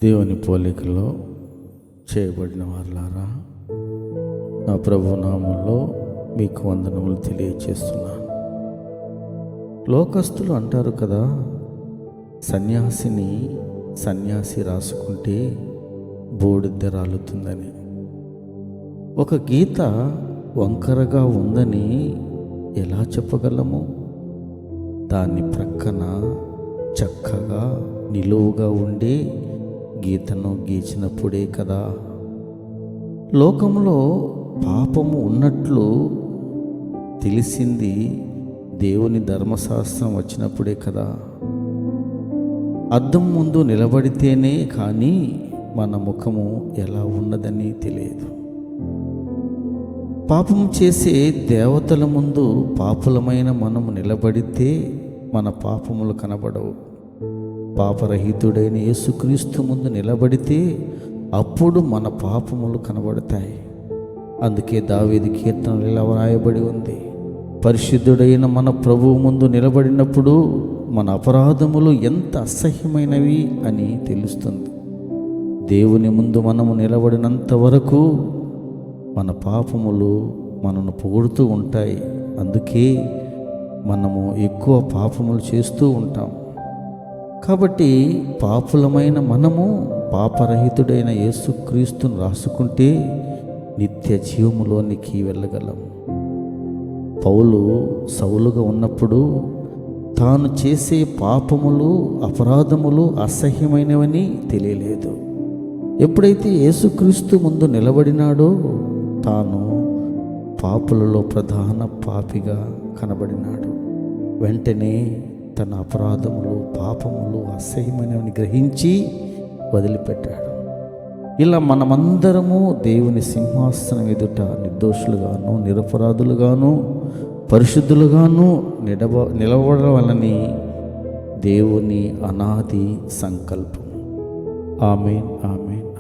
దేవుని పోలికలో చేయబడిన వారులారా, నా ప్రభు నామంలో మీకు వందనములు తెలియచేస్తున్నాను. లోకస్తులు అంటారు కదా, సన్యాసి రాసుకుంటే బూడిద రాలుతుందని. ఒక గీత వంకరగా ఉందని ఎలా చెప్పగలము? దాన్ని ప్రక్కన చక్కగా నిలువుగా ఉండి గీతను గీచినప్పుడే కదా. లోకంలో పాపము ఉన్నట్లు తెలిసింది దేవుని ధర్మశాస్త్రం వచ్చినప్పుడే కదా. అద్దం ముందు నిలబడితేనే కానీ మన ముఖము ఎలా ఉన్నదని తెలియదు. పాపము చేసే దేవతల ముందు పాపులమైన మనము నిలబడితే మన పాపములు కనబడవు. పాపరహితుడైన యేసుక్రీస్తు ముందు నిలబడితే అప్పుడు మన పాపములు కనబడతాయి. అందుకే దావీదు కీర్తనలు ఇలా వ్రాయబడి ఉంది, పరిశుద్ధుడైన మన ప్రభువు ముందు నిలబడినప్పుడు మన అపరాధములు ఎంత అసహ్యమైనవి అని తెలుస్తుంది. దేవుని ముందు మనము నిలబడినంత వరకు మన పాపములు మనను పొగుడుతూ ఉంటాయి. అందుకే మనము ఎక్కువ పాపములు చేస్తూ ఉంటాం. కాబట్టి పాపులమైన మనము పాపరహితుడైన యేసుక్రీస్తును రాసుకుంటే నిత్య జీవములోనికి వెళ్ళగలము. పౌలు సౌలుగా ఉన్నప్పుడు తాను చేసే పాపములు అపరాధములు అసహ్యమైనవని తెలియలేదు. ఎప్పుడైతే యేసుక్రీస్తు ముందు నిలబడినాడో తాను పాపులలో ప్రధాన పాపిగా కనబడినాడు. వెంటనే తన అపరాధములు పాపములు అసహ్యమైనవని గ్రహించి వదిలిపెట్టాడు. ఇలా మనమందరము దేవుని సింహాసనం ఎదుట నిర్దోషులుగాను నిరపరాధులుగాను పరిశుద్ధులుగాను నిలబడాలని దేవుని అనాది సంకల్పం. ఆమేన్, ఆమేన్.